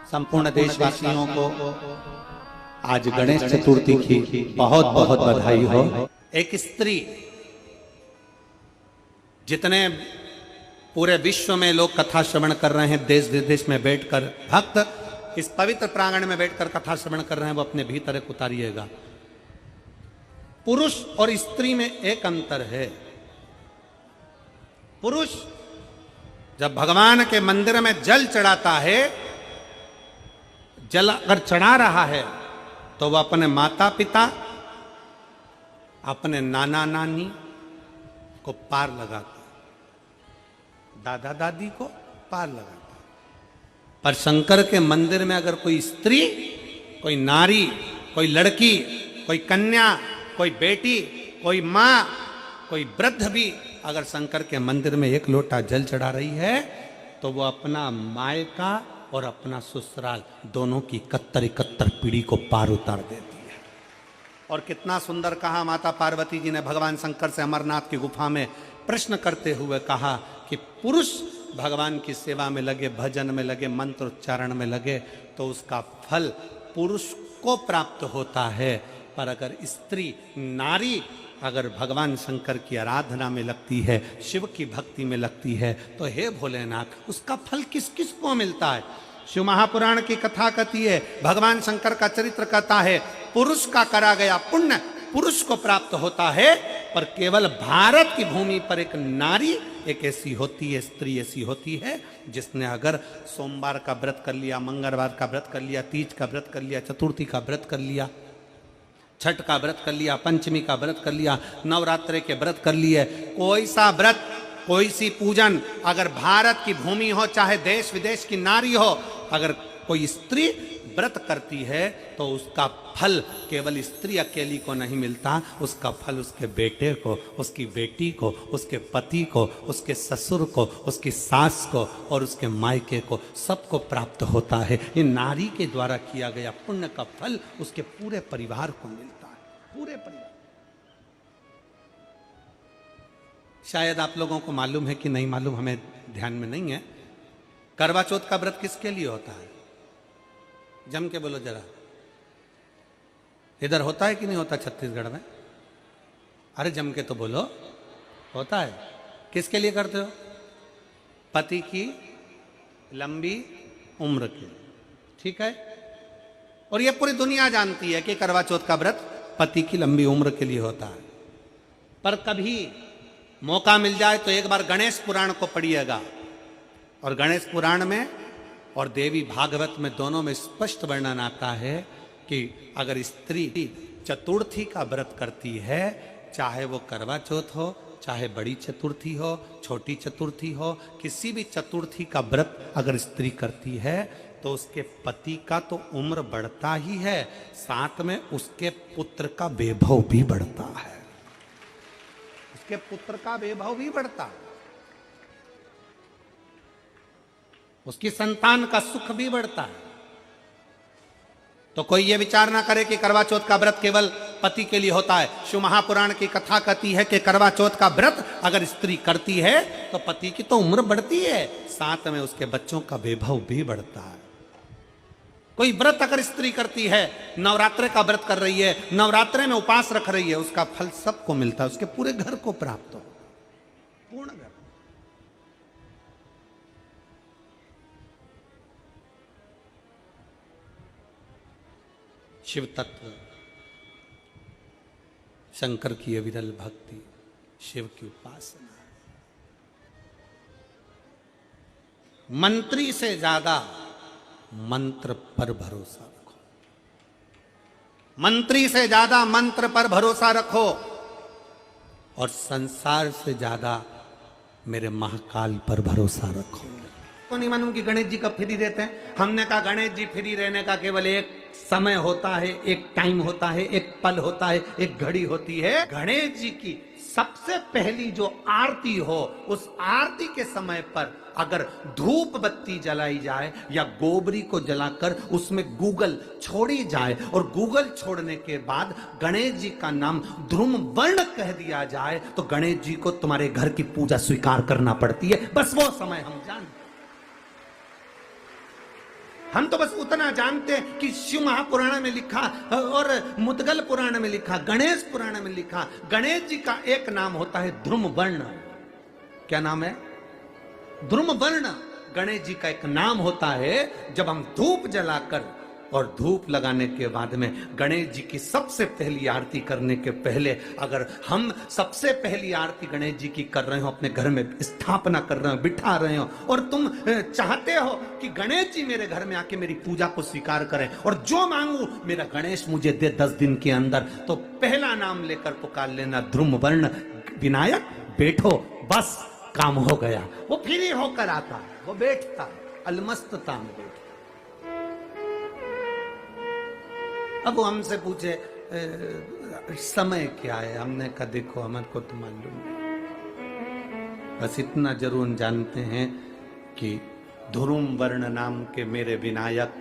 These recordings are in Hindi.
संपूर्ण देशवासियों को आज गणेश चतुर्थी की बहुत बहुत बधाई हो। एक स्त्री, जितने पूरे विश्व में लोग कथा श्रवण कर रहे हैं, देश विदेश में बैठकर भक्त इस पवित्र प्रांगण में बैठकर कथा श्रवण कर रहे हैं, वो अपने भीतर एक उतारिएगा। पुरुष और स्त्री में एक अंतर है। पुरुष जब भगवान के मंदिर में जल चढ़ाता है, जल अगर चढ़ा रहा है तो वह अपने माता पिता, अपने नाना नानी को पार लगाता, दादा दादी को पार लगाता। पर शंकर के मंदिर में अगर कोई स्त्री, कोई नारी, कोई लड़की, कोई कन्या, कोई बेटी, कोई माँ, कोई वृद्ध भी अगर शंकर के मंदिर में एक लोटा जल चढ़ा रही है तो वो अपना मायका और अपना ससुराल दोनों की 71 पीढ़ी को पार उतार देती है। और कितना सुंदर कहा माता पार्वती जी ने भगवान शंकर से अमरनाथ की गुफा में प्रश्न करते हुए कहा कि पुरुष भगवान की सेवा में लगे, भजन में लगे, मंत्र उच्चारण में लगे तो उसका फल पुरुष को प्राप्त होता है, पर अगर स्त्री, नारी अगर भगवान शंकर की आराधना में लगती है, शिव की भक्ति में लगती है, तो हे भोलेनाथ, उसका फल किस किस को मिलता है। शिव महापुराण की कथा कहती है, भगवान शंकर का चरित्र कहता है, पुरुष का करा गया पुण्य पुरुष को प्राप्त होता है, पर केवल भारत की भूमि पर एक नारी एक ऐसी होती है, स्त्री ऐसी होती है, जिसने अगर सोमवार का व्रत कर लिया, मंगलवार का व्रत कर लिया, तीज का व्रत कर लिया, चतुर्थी का व्रत कर लिया, छठ का व्रत कर लिया, पंचमी का व्रत कर लिया, नवरात्रे के व्रत कर लिए, कोई सा व्रत, कोई सी पूजन अगर भारत की भूमि हो, चाहे देश विदेश की नारी हो, अगर कोई स्त्री व्रत करती है तो उसका फल केवल स्त्री अकेली को नहीं मिलता, उसका फल उसके बेटे को, उसकी बेटी को, उसके पति को, उसके ससुर को, उसकी सास को और उसके मायके को, सबको प्राप्त होता है। ये नारी के द्वारा किया गया पुण्य का फल उसके पूरे परिवार को मिलता है, पूरे परिवार। शायद आप लोगों को मालूम है कि नहीं मालूम, हमें ध्यान में नहीं है। करवा चौथ का व्रत किसके लिए होता है? जम के बोलो जरा, इधर होता है कि नहीं होता छत्तीसगढ़ में? अरे जम के तो बोलो, होता है। किसके लिए करते हो? पति की लंबी उम्र के लिए, ठीक है। और ये पूरी दुनिया जानती है कि करवा चौथ का व्रत पति की लंबी उम्र के लिए होता है। पर कभी मौका मिल जाए तो एक बार गणेश पुराण को पढ़िएगा, और गणेश पुराण में और देवी भागवत में दोनों में स्पष्ट वर्णन आता है कि अगर स्त्री चतुर्थी का व्रत करती है, चाहे वो करवा चौथ हो, चाहे बड़ी चतुर्थी हो, छोटी चतुर्थी हो, किसी भी चतुर्थी का व्रत अगर स्त्री करती है तो उसके पति का तो उम्र बढ़ता ही है, साथ में उसके पुत्र का वैभव भी बढ़ता है, उसके पुत्र का वैभव भी बढ़ता है, उसकी संतान का सुख भी बढ़ता है। तो कोई ये विचार ना करे कि करवा चौथ का व्रत केवल पति के लिए होता है। शिव महापुराण की कथा कहती है कि करवा चौथ का व्रत अगर स्त्री करती है तो पति की तो उम्र बढ़ती है, साथ में उसके बच्चों का वैभव भी बढ़ता है। कोई व्रत अगर स्त्री करती है, नवरात्रे का व्रत कर रही है, नवरात्रे में उपवास रख रही है, उसका फल सबको मिलता है, उसके पूरे घर को प्राप्त हो, पूर्ण घर। शिव तत्व, शंकर की अविरल भक्ति, शिव की उपासना। मंत्री से ज्यादा मंत्र पर भरोसा रखो, मंत्री से ज्यादा मंत्र पर भरोसा रखो, और संसार से ज्यादा मेरे महाकाल पर भरोसा रखो। तो नहीं मालूम कि गणेश जी कब फ्री रहते हैं? हमने कहा गणेश जी फ्री रहने का केवल एक समय होता है, एक टाइम होता है, एक पल होता है, एक घड़ी होती है। गणेश जी की सबसे पहली जो आरती हो, उस आरती के समय पर अगर धूप बत्ती जलाई जाए या गोबरी को जलाकर उसमें गूगल छोड़ी जाए और गूगल छोड़ने के बाद गणेश जी का नाम ध्रुम वर्ण कह दिया जाए तो गणेश जी को तुम्हारे घर की पूजा स्वीकार करना पड़ती है। बस वो समय हम जानते। हम तो बस उतना जानते हैं कि शिव महापुराण में लिखा और मुद्गल पुराण में लिखा, गणेश पुराण में लिखा, गणेश जी का एक नाम होता है ध्रुम वर्ण। क्या नाम है? ध्रुम वर्ण। गणेश जी का एक नाम होता है। जब हम धूप जलाकर और धूप लगाने के बाद में गणेश जी की सबसे पहली आरती करने के पहले, अगर हम सबसे पहली आरती गणेश जी की कर रहे हो, अपने घर में स्थापना कर रहे हो, बिठा रहे हो, और तुम चाहते हो कि गणेश जी मेरे घर में आके मेरी पूजा को स्वीकार करें और जो मांगू मेरा गणेश मुझे दे 10 दिन के अंदर, तो पहला नाम लेकर पुकार लेना ध्रुम वर्ण विनायक, बैठो, बस काम हो गया। वो फिर ही होकर आता है, वो बैठता है, अलमस्तता में बैठता। अब वो हमसे पूछे समय क्या है, हमने कहा देखो हमारे को तो मालूम नहीं, बस इतना जरूर जानते हैं कि ध्रुम वर्ण नाम के मेरे विनायक,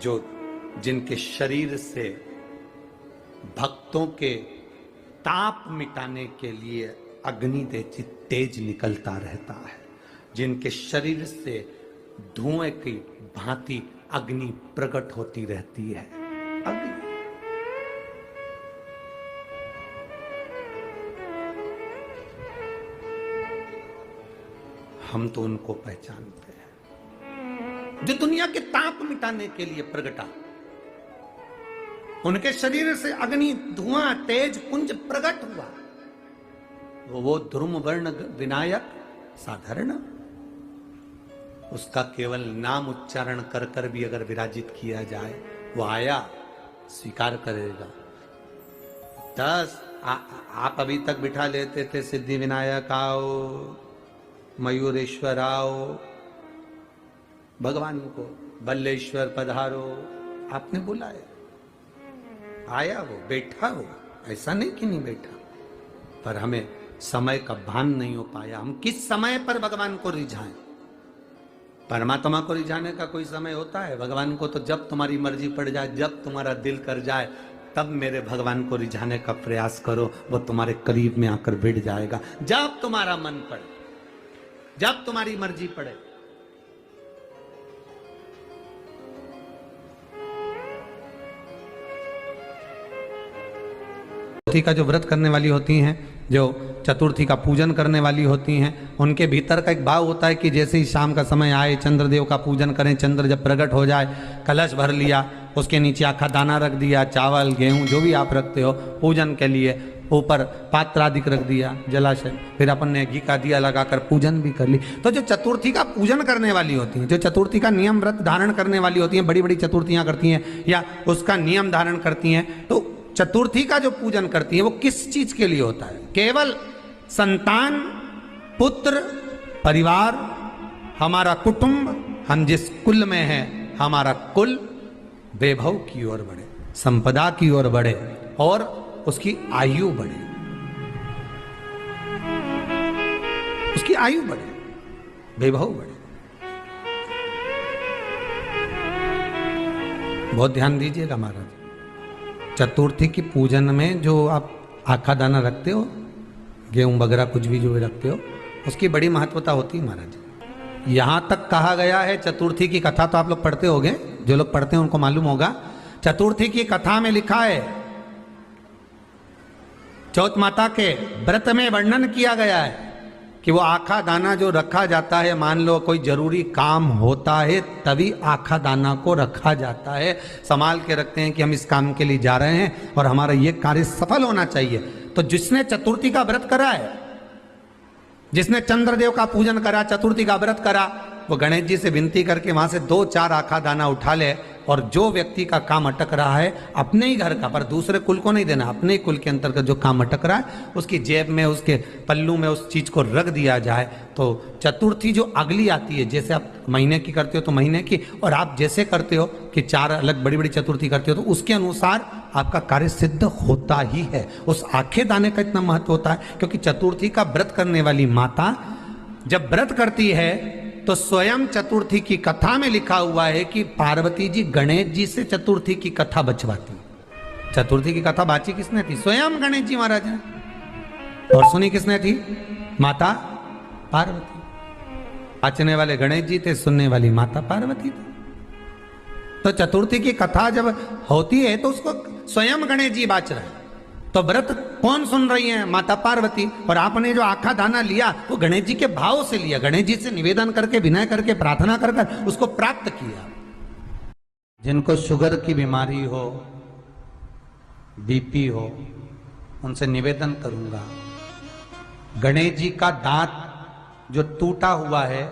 जो जिनके शरीर से भक्तों के ताप मिटाने के लिए अग्नि तेज निकलता रहता है, जिनके शरीर से धुएं की भांति अग्नि प्रकट होती रहती है। अग्नि हम तो उनको पहचानते हैं जो दुनिया के ताप मिटाने के लिए प्रगटा। उनके शरीर से अग्नि धुआं तेज पुंज प्रकट हुआ। वो ध्रुम वर्ण विनायक साधारण, उसका केवल नाम उच्चारण कर कर भी अगर विराजित किया जाए, वो आया स्वीकार करेगा। 10 आप अभी तक बिठा लेते थे सिद्धि विनायक आओ, मयूरेश्वर आओ, भगवान को बल्लेश्वर पधारो, आपने बुलाया, आया वो, बैठा वो, ऐसा नहीं कि नहीं बैठा, पर हमें समय का भान नहीं हो पाया। हम किस समय पर भगवान को रिझाएं? परमात्मा को रिझाने का कोई समय होता है? भगवान को तो जब तुम्हारी मर्जी पड़ जाए, जब तुम्हारा दिल कर जाए, तब मेरे भगवान को रिझाने का प्रयास करो, वो तुम्हारे करीब में आकर बैठ जाएगा। जब तुम्हारा मन पड़े, जब तुम्हारी मर्जी पड़े। चतुर्थी का जो व्रत करने वाली होती हैं, जो चतुर्थी का पूजन करने वाली होती हैं, उनके भीतर का एक भाव होता है कि जैसे ही शाम का समय आए चंद्रदेव का पूजन करें। चंद्र जब प्रकट हो जाए, कलश भर लिया, उसके नीचे आखा दाना रख दिया, चावल गेहूं जो भी आप रखते हो पूजन के लिए, ऊपर पात्र आदि रख दिया, जलाशय, फिर अपन ने घी का दिया लगाकर पूजन भी कर ली। तो जो चतुर्थी का पूजन करने वाली होती हैं, जो चतुर्थी का नियम व्रत धारण करने वाली होती हैं, बड़ी बड़ी चतुर्थियां करती हैं या उसका नियम धारण करती हैं, तो चतुर्थी का जो पूजन करती है वो किस चीज के लिए होता है? केवल संतान, पुत्र, परिवार, हमारा कुटुंब, हम जिस कुल में हैं, हमारा कुल वैभव की ओर बढ़े, संपदा की ओर बढ़े और उसकी आयु बढ़े, उसकी आयु बढ़े, वैभव बढ़े। बहुत ध्यान दीजिएगा महाराज, चतुर्थी की पूजन में जो आप आखा दाना रखते हो, गेहूं वगैरह कुछ भी जो भी रखते हो, उसकी बड़ी महत्वता होती है महाराज। यहां तक कहा गया है, चतुर्थी की कथा तो आप लोग पढ़ते होंगे, जो लोग पढ़ते हैं उनको मालूम होगा। चतुर्थी की कथा में लिखा है, चौथ माता के व्रत में वर्णन किया गया है कि वो आखा दाना जो रखा जाता है, मान लो कोई जरूरी काम होता है तभी आखा दाना को रखा जाता है, संभाल के रखते हैं कि हम इस काम के लिए जा रहे हैं और हमारा ये कार्य सफल होना चाहिए। तो जिसने चतुर्थी का व्रत करा है, जिसने चंद्रदेव का पूजन करा, चतुर्थी का व्रत करा, वो गणेश जी से विनती करके वहां से 2-4 आखा दाना उठा ले, और जो व्यक्ति का काम अटक रहा है अपने ही घर का, पर दूसरे कुल को नहीं देना, अपने ही कुल के अंतर्गत जो काम अटक रहा है उसकी जेब में, उसके पल्लू में उस चीज को रख दिया जाए। तो चतुर्थी जो अगली आती है, जैसे आप महीने की करते हो तो महीने की, और आप जैसे करते हो कि 4 अलग बड़ी बड़ी चतुर्थी करते हो, तो उसके अनुसार आपका कार्य सिद्ध होता ही है। उस आखे दाने का इतना महत्व होता है क्योंकि चतुर्थी का व्रत करने वाली माता जब व्रत करती है तो स्वयं चतुर्थी की कथा में लिखा हुआ है कि पार्वती जी गणेश जी से चतुर्थी की कथा बचवाती। चतुर्थी की कथा बाची किसने थी? स्वयं गणेश जी महाराज ने। और सुनी किसने थी? माता पार्वती। बाचने वाले गणेश जी थे, सुनने वाली माता पार्वती थी। तो चतुर्थी की कथा जब होती है तो उसको स्वयं गणेश जी बाच रहे हैं, तो व्रत कौन सुन रही है? माता पार्वती। और आपने जो आखा दाना लिया वो गणेश जी के भाव से लिया, गणेश जी से निवेदन करके, विनय करके, प्रार्थना कर कर उसको प्राप्त किया। जिनको शुगर की बीमारी हो, बीपी हो, उनसे निवेदन करूंगा, गणेश जी का दांत जो टूटा हुआ है,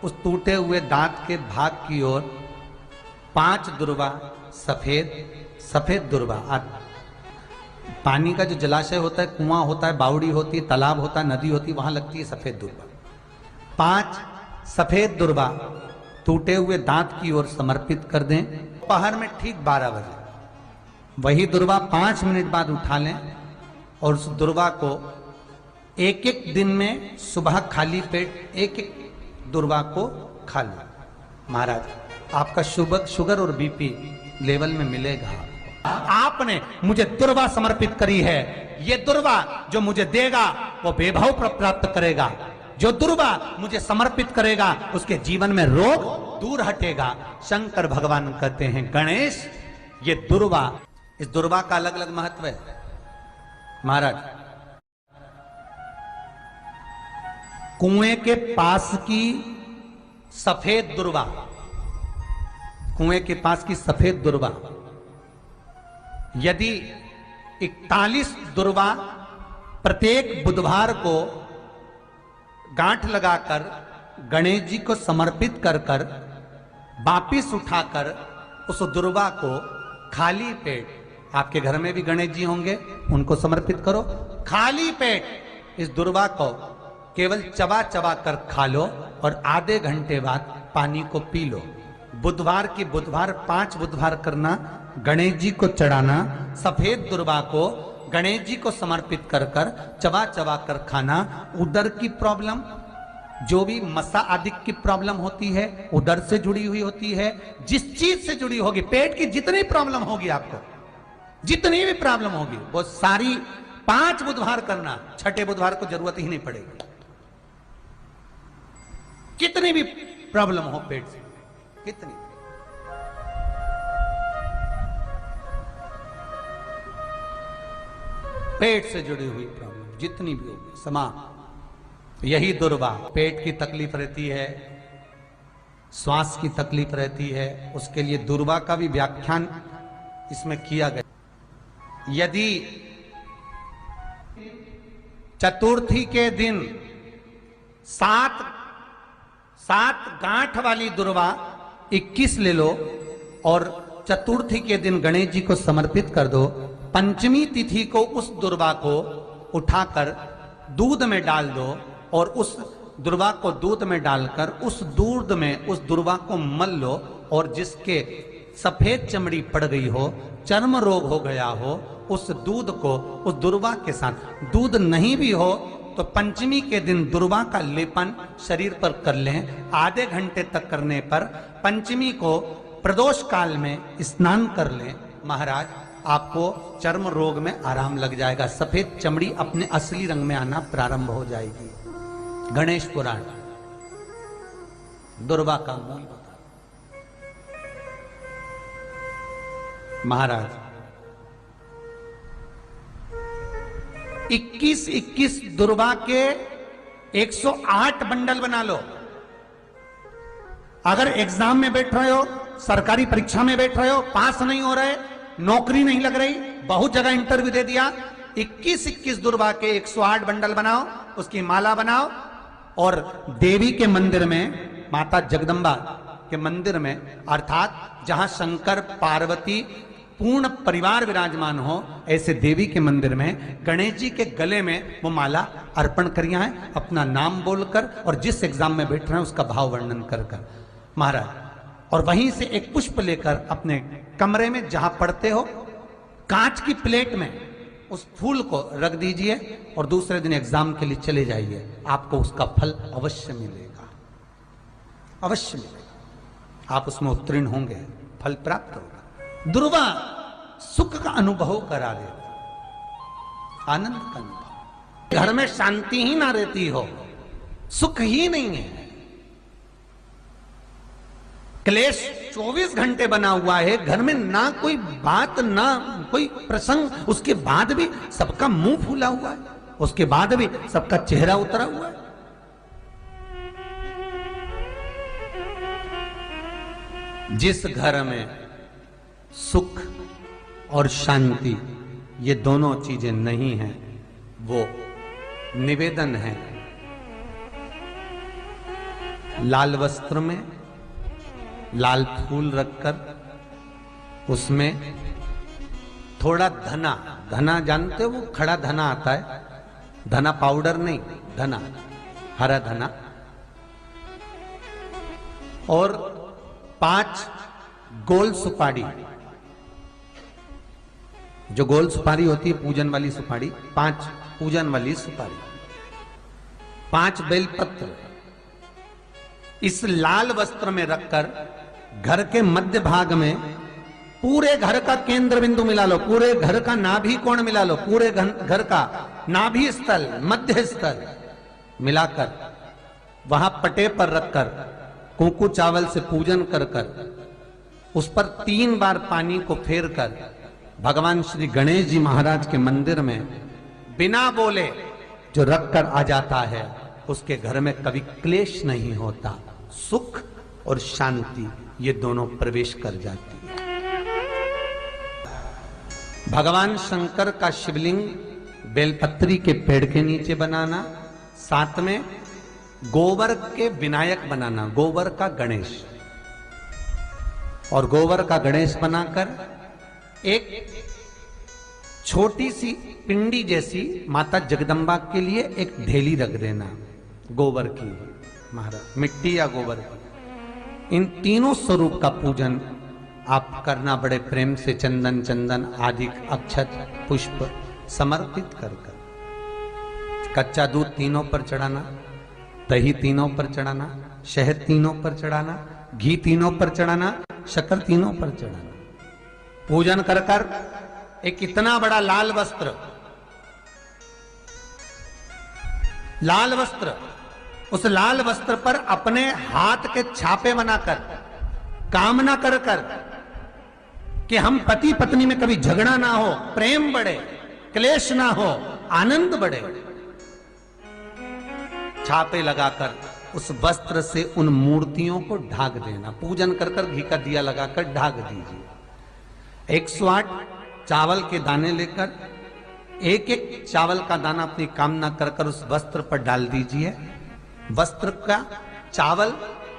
उस टूटे हुए दांत के भाग की ओर 5 दुर्वा सफेद दुर्वा, पानी का जो जलाशय होता है, कुआं होता है, बावड़ी होती है, तालाब होता है, नदी होती है, वहां लगती है सफेद दुर्वा। 5 सफेद दुर्वा टूटे हुए दांत की ओर समर्पित कर दें। दोपहर में ठीक 12 बजे वही दुर्वा 5 मिनट बाद उठा लें और उस दुर्वा को एक एक दिन में सुबह खाली पेट एक दुर्वा को खा लें। महाराज, आपका शुगर और बीपी लेवल में मिलेगा। आपने मुझे दुर्वा समर्पित करी है, ये दुर्वा जो मुझे देगा वो वैभव प्राप्त करेगा, जो दुर्वा मुझे समर्पित करेगा उसके जीवन में रोग दूर हटेगा। शंकर भगवान कहते हैं, गणेश ये दुर्वा, इस दुर्वा का अलग अलग महत्व है। महाराज, कुएं के पास की सफेद दुर्वा, कुएं के पास की सफेद दुर्वा, यदि 41 दुर्वा प्रत्येक बुधवार को गांठ लगाकर गणेश जी को समर्पित कर कर वापिस उठाकर उस दुर्वा को खाली पेट, आपके घर में भी गणेश जी होंगे, उनको समर्पित करो, खाली पेट इस दुर्वा को केवल चबा चबा कर खा लो और आधे घंटे बाद पानी को पी लो। बुधवार की बुधवार 5 बुधवार करना, गणेश जी को चढ़ाना, सफेद दुर्वा को गणेश जी को समर्पित कर कर चबा चबा कर खाना। उदर की प्रॉब्लम, जो भी मसा आदि की प्रॉब्लम होती है, उदर से जुड़ी हुई होती है, जिस चीज से जुड़ी होगी, पेट की जितनी प्रॉब्लम होगी, आपको जितनी भी प्रॉब्लम होगी, वो सारी 5 बुधवार करना, 6ठे बुधवार को जरूरत ही नहीं पड़ेगी। कितनी भी प्रॉब्लम हो पेट से, कितनी, पेट से जुड़ी हुई प्रॉब्लम जितनी भी होगी समाप्त। यही दुर्वा, पेट की तकलीफ रहती है, श्वास की तकलीफ रहती है, उसके लिए दुर्वा का भी व्याख्यान इसमें किया गया। यदि चतुर्थी के दिन 7 गांठ वाली दुर्वा 21 ले लो और चतुर्थी के दिन गणेश जी को समर्पित कर दो। पंचमी तिथि को उस दुर्वा को उठाकर दूध में डाल दो और उस दुर्वा को दूध में डालकर उस दूध में उस दुर्वा को मल लो, और जिसके सफेद चमड़ी पड़ गई हो, चर्म रोग हो गया हो, उस दूध को उस दुर्वा के साथ, दूध नहीं भी हो तो पंचमी के दिन दुर्वा का लेपन शरीर पर कर लें। आधे घंटे तक करने पर पंचमी को प्रदोष काल में स्नान कर लें। महाराज, आपको चर्म रोग में आराम लग जाएगा, सफेद चमड़ी अपने असली रंग में आना प्रारंभ हो जाएगी। गणेश पुराण दुर्वा का मूल बता। महाराज, 21 दुर्वा के 108 बंडल बना लो। अगर एग्जाम में बैठ रहे हो, सरकारी परीक्षा में बैठ रहे हो, पास नहीं हो रहे, नौकरी नहीं लग रही, बहुत जगह इंटरव्यू दे दिया, 21 दुर्वा के 108 बंडल बनाओ, उसकी माला बनाओ और देवी के मंदिर में, माता जगदम्बा के मंदिर में, अर्थात जहां शंकर पार्वती पूर्ण परिवार विराजमान हो, ऐसे देवी के मंदिर में गणेश जी के गले में वो माला अर्पण करिया है, अपना नाम बोलकर और जिस एग्जाम में बैठ रहे हैं उसका भाव वर्णन कर कर। महाराज, और वहीं से एक पुष्प लेकर अपने कमरे में जहां पढ़ते हो, कांच की प्लेट में उस फूल को रख दीजिए और दूसरे दिन एग्जाम के लिए चले जाइए, आपको उसका फल अवश्य मिलेगा, अवश्य मिलेगा। आप उसमें उत्तीर्ण होंगे, फल प्राप्त होगा। दुर्वा सुख का अनुभव करा देता, आनंद का अनुभव। घर में शांति ही ना रहती हो, सुख ही नहीं है, क्लेश 24 घंटे बना हुआ है, घर में ना कोई बात ना कोई प्रसंग, उसके बाद भी सबका मुंह फूला हुआ है, उसके बाद भी सबका चेहरा उतरा हुआ है। जिस घर में सुख और शांति ये दोनों चीजें नहीं हैं, वो निवेदन है लाल वस्त्र में लाल फूल रखकर उसमें थोड़ा धना, धना जानते हो वो खड़ा धना आता है, धना पाउडर नहीं, धना हरा धना, और 5 गोल सुपारी, जो गोल सुपारी होती है पूजन वाली सुपारी, 5 पूजन वाली सुपारी, 5 बेलपत्र इस लाल वस्त्र में रखकर घर के मध्य भाग में पूरे घर का केंद्र बिंदु मिला लो, पूरे घर का नाभि कोण मिला लो, पूरे घर का नाभि स्थल मध्य स्थल मिलाकर वहां पटे पर रखकर कुंकू चावल से पूजन कर उस पर 3 बार पानी को फेर कर भगवान श्री गणेश जी महाराज के मंदिर में बिना बोले जो रखकर आ जाता है, उसके घर में कभी क्लेश नहीं होता, सुख और शांति ये दोनों प्रवेश कर जाती है। भगवान शंकर का शिवलिंग बेलपत्री के पेड़ के नीचे बनाना, साथ में गोबर के विनायक बनाना, गोबर का गणेश, और गोबर का गणेश बनाकर एक छोटी सी पिंडी जैसी माता जगदम्बा के लिए एक ढेली रख देना, गोबर की, महाराज मिट्टी या गोबर की। इन तीनों स्वरूप का पूजन आप करना बड़े प्रेम से, चंदन चंदन आदि अक्षत पुष्प समर्पित कर कच्चा दूध तीनों पर चढ़ाना, दही तीनों पर चढ़ाना, शहद तीनों पर चढ़ाना, घी तीनों पर चढ़ाना, शक्कर तीनों पर चढ़ाना। पूजन कर कर एक इतना बड़ा लाल वस्त्र, लाल वस्त्र, उस लाल वस्त्र पर अपने हाथ के छापे बनाकर कामना कर कर कि हम पति पत्नी में कभी झगड़ा ना हो, प्रेम बढ़े, क्लेश ना हो, आनंद बढ़े, छापे लगाकर उस वस्त्र से उन मूर्तियों को ढाक देना। पूजन कर कर घी का दिया लगाकर ढाक दीजिए। 108 चावल के दाने लेकर एक एक चावल का दाना अपनी कामना कर कर उस वस्त्र पर डाल दीजिए। वस्त्र का चावल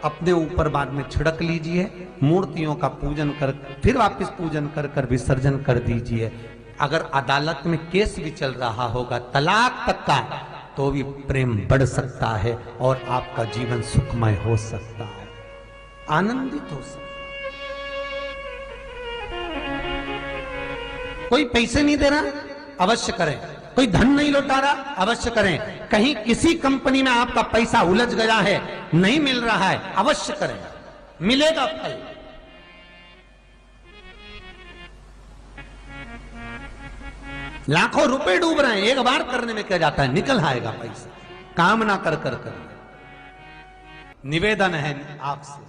अपने ऊपर बाद में छिड़क लीजिए, मूर्तियों का पूजन कर फिर वापस पूजन कर कर विसर्जन कर दीजिए। अगर अदालत में केस भी चल रहा होगा तलाक तक का, तो भी प्रेम बढ़ सकता है और आपका जीवन सुखमय हो सकता है, आनंदित हो सकता है। कोई पैसे नहीं दे रहा, अवश्य करें। कोई धन नहीं लौटा रहा, अवश्य करें। कहीं किसी कंपनी में आपका पैसा उलझ गया है, नहीं मिल रहा है, अवश्य करें, मिलेगा फल। लाखों रुपए डूब रहे हैं, एक बार करने में क्या जाता है, निकल आएगा पैसा। कामना कर कर कर। निवेदन है आपसे,